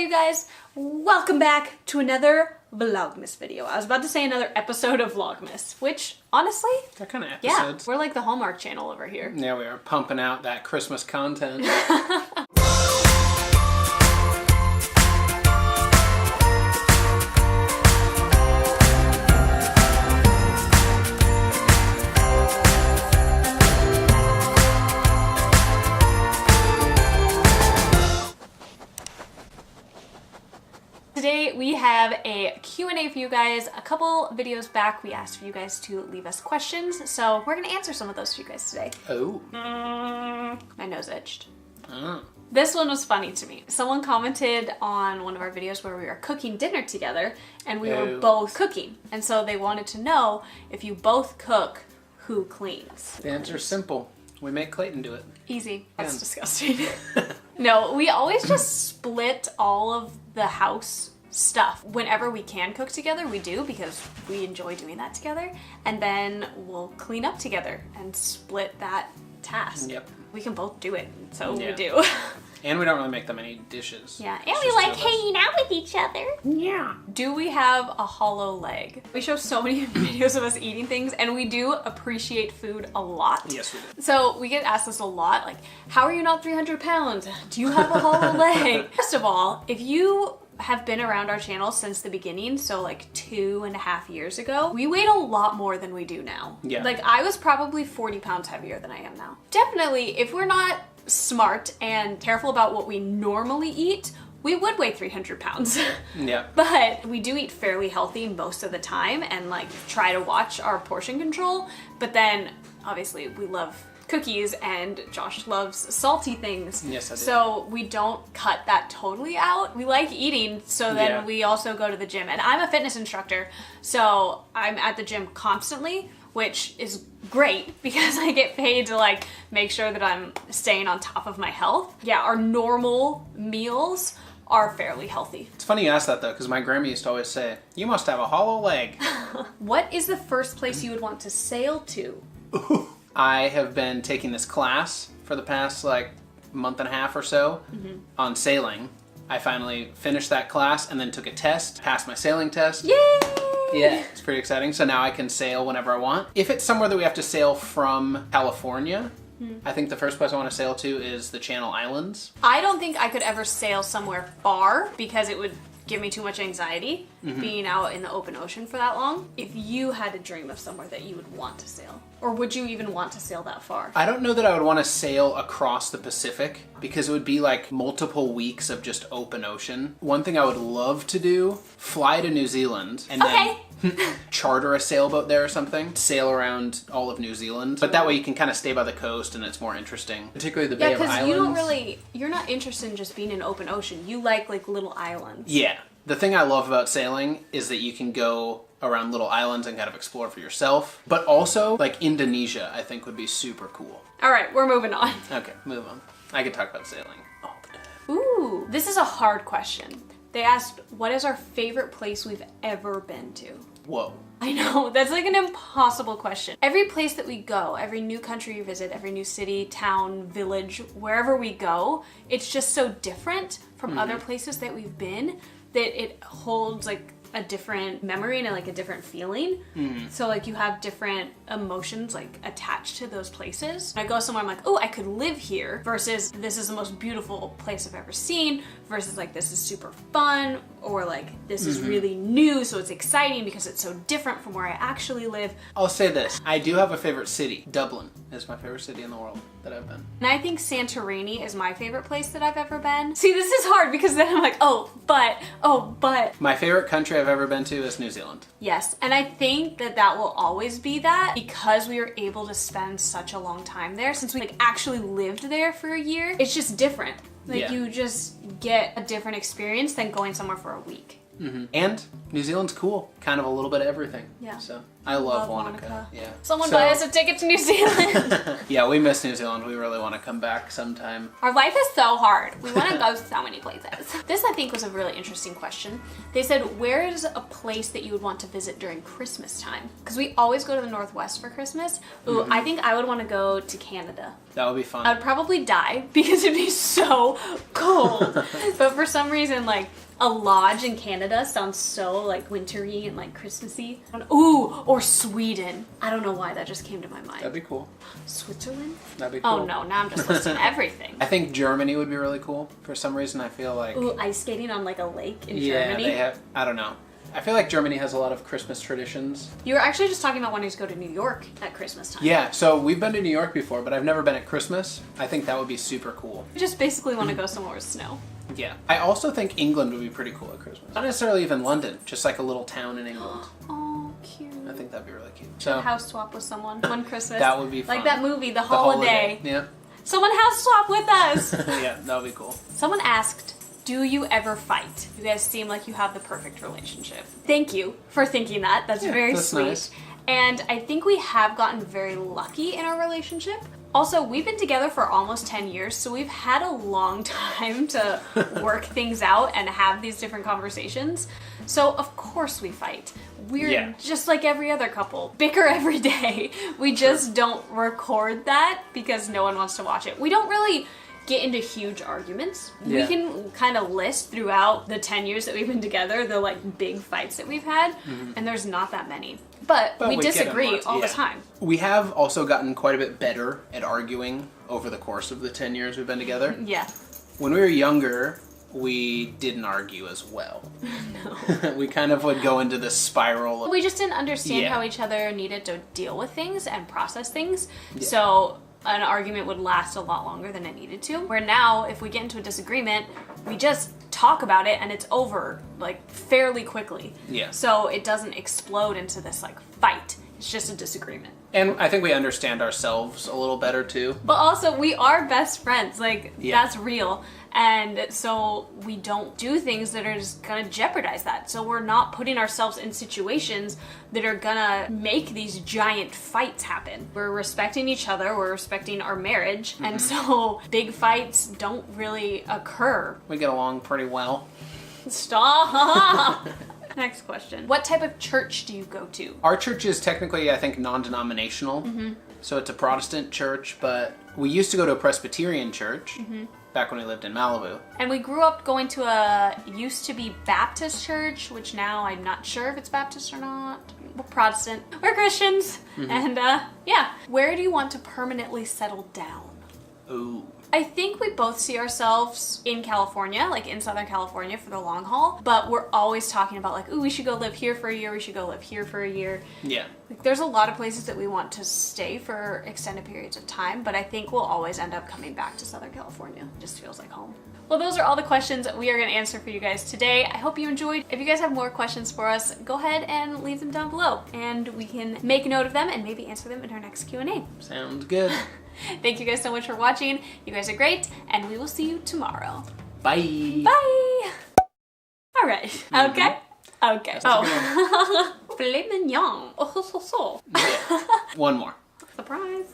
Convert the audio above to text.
you guys, welcome back to another Vlogmas video. I was about to say another episode of Vlogmas, which honestly, they're kind of episodes. Yeah, we're like the Hallmark Channel over here. Yeah, we are pumping out that Christmas content. Today we have a Q&A for you guys. A couple videos back we asked for you guys to leave us questions, so we're gonna answer some of those for you guys today. Oh. My nose itched. Oh. This one was funny to me. Someone commented on one of our videos where we were cooking dinner together and we were both cooking. And so they wanted to know, if you both cook, who cleans? The answer's simple. We make Clayton do it. Easy. That's disgusting. No, we always just split all of the house stuff. Whenever we can cook together, we do, because we enjoy doing that together. And then we'll clean up together and split that task. Yep. We can both do it, so we do. And we don't really make that many dishes. Yeah, and we like hanging out with each other. Yeah. Do we have a hollow leg? We show so many videos of us eating things, and we do appreciate food a lot. Yes, we do. So we get asked this a lot, like, how are you not 300 pounds? Do you have a hollow leg? First of all, if you have been around our channel since the beginning, so like 2.5 years ago, we weighed a lot more than we do now. Yeah. Like, I was probably 40 pounds heavier than I am now. Definitely, if we're not smart and careful about what we normally eat, we would weigh 300 pounds. Yeah. But we do eat fairly healthy most of the time and like try to watch our portion control. But then obviously we love cookies and Josh loves salty things. Yes, I do. So we don't cut that totally out. We like eating, so then we also go to the gym. And I'm a fitness instructor, so I'm at the gym constantly, which is great because I get paid to like make sure that I'm staying on top of my health. Yeah, our normal meals are fairly healthy. It's funny you ask that though, because my grandma used to always say, you must have a hollow leg. What is the first place you would want to sail to? I have been taking this class for the past like month and a half or so on sailing. I finally finished that class and then took a test, passed my sailing test. Yay! Yeah, it's pretty exciting. So now I can sail whenever I want. If it's somewhere that we have to sail from California, I think the first place I want to sail to is the Channel Islands. I don't think I could ever sail somewhere far because it would give me too much anxiety being out in the open ocean for that long. If you had a dream of somewhere that you would want to sail, or would you even want to sail that far? I don't know that I would want to sail across the Pacific because it would be like multiple weeks of just open ocean. One thing I would love to do, fly to New Zealand and then charter a sailboat there or something, sail around all of New Zealand. But that way you can kind of stay by the coast and it's more interesting, particularly the Bay of Islands. Yeah, because you're not interested in just being in open ocean. You like little islands. Yeah. The thing I love about sailing is that you can go around little islands and kind of explore for yourself. But also, like Indonesia, I think would be super cool. All right, we're moving on. Okay, move on. I could talk about sailing all the time. Ooh, this is a hard question. They asked, what is our favorite place we've ever been to? Whoa. I know, that's like an impossible question. Every place that we go, every new country you visit, every new city, town, village, wherever we go, it's just so different from other places that we've been that it holds like a different memory and like a different feeling. So like you have different emotions like attached to those places. When I go somewhere, I'm like, oh, I could live here, versus this is the most beautiful place I've ever seen, versus like this is super fun, or like this is really new, so it's exciting because it's so different from where I actually live. I'll say this, I do have a favorite city. Dublin is my favorite city in the world that I've been. And I think Santorini is my favorite place that I've ever been. See, this is hard because then I'm like, oh, but. My favorite country I've ever been to is New Zealand. Yes, and I think that that will always be that because we were able to spend such a long time there. Since we like actually lived there for a year, it's just different. Like you just get a different experience than going somewhere for a week. And New Zealand's cool. Kind of a little bit of everything. Yeah. So I love Wanaka. Yeah. Someone buy us a ticket to New Zealand. Yeah, we miss New Zealand. We really want to come back sometime. Our life is so hard. We want to go so many places. This, I think, was a really interesting question. They said, where is a place that you would want to visit during Christmas time? Because we always go to the Northwest for Christmas. Ooh, I think I would want to go to Canada. That would be fun. I would probably die because it'd be so cold. But for some reason, like, a lodge in Canada sounds so like wintry and like Christmassy. Ooh, or Sweden. I don't know why that just came to my mind. That'd be cool. Switzerland? That'd be cool. Oh no, now I'm just listing everything. I think Germany would be really cool. For some reason, I feel like... Ooh, ice skating on like a lake in yeah, Germany. they have... I don't know. I feel like Germany has a lot of Christmas traditions. You were actually just talking about wanting to go to New York at Christmas time. Yeah, so we've been to New York before, but I've never been at Christmas. I think that would be super cool. You just basically want to go somewhere with snow. Yeah. I also think England would be pretty cool at Christmas. Not necessarily even London, just like a little town in England. Oh, cute. I think that'd be really cute. So House swap with someone one Christmas. That would be fun. Like that movie, The Holiday. Yeah. Someone house swap with us. Yeah, that would be cool. Someone asked, do you ever fight? You guys seem like you have the perfect relationship. Thank you for thinking that. That's very sweet. Nice. And I think we have gotten very lucky in our relationship. Also, we've been together for almost 10 years, so we've had a long time to work things out and have these different conversations. So, of course we fight. We're just like every other couple. Bicker every day. We just don't record that because no one wants to watch it. We don't really get into huge arguments. We can kind of list throughout the 10 years that we've been together the like big fights that we've had, and there's not that many. But we disagree all the time. We have also gotten quite a bit better at arguing over the course of the 10 years we've been together. Yeah. When we were younger, we didn't argue as well. No. We kind of would go into this spiral. We just didn't understand how each other needed to deal with things and process things. So an argument would last a lot longer than it needed to. Where now, if we get into a disagreement, we just talk about it and it's over like fairly quickly. Yeah. So it doesn't explode into this like fight. It's just a disagreement. And I think we understand ourselves a little better too. But also we are best friends. Like that's real. And so we don't do things that are just gonna jeopardize that. So we're not putting ourselves in situations that are gonna make these giant fights happen. We're respecting each other, we're respecting our marriage, and so big fights don't really occur. We get along pretty well. Stop! Next question. What type of church do you go to? Our church is technically, I think, non-denominational. So it's a Protestant church, but we used to go to a Presbyterian church back when we lived in Malibu. And we grew up going to a used-to-be Baptist church, which now I'm not sure if it's Baptist or not. We're Protestant. We're Christians. And yeah. Where do you want to permanently settle down? Ooh. I think we both see ourselves in California, like in Southern California for the long haul, but we're always talking about like, ooh, we should go live here for a year, we should go live here for a year. Yeah. Like, there's a lot of places that we want to stay for extended periods of time, but I think we'll always end up coming back to Southern California. It just feels like home. Well, those are all the questions we are going to answer for you guys today. I hope you enjoyed. If you guys have more questions for us, go ahead and leave them down below, and we can make a note of them and maybe answer them in our next Q&A. Sounds good. Thank you guys so much for watching. You guys are great, and we will see you tomorrow. Bye. Bye. All right. Okay. Okay. Oh. Filet mignon. Oh. Yeah. One more. Surprise.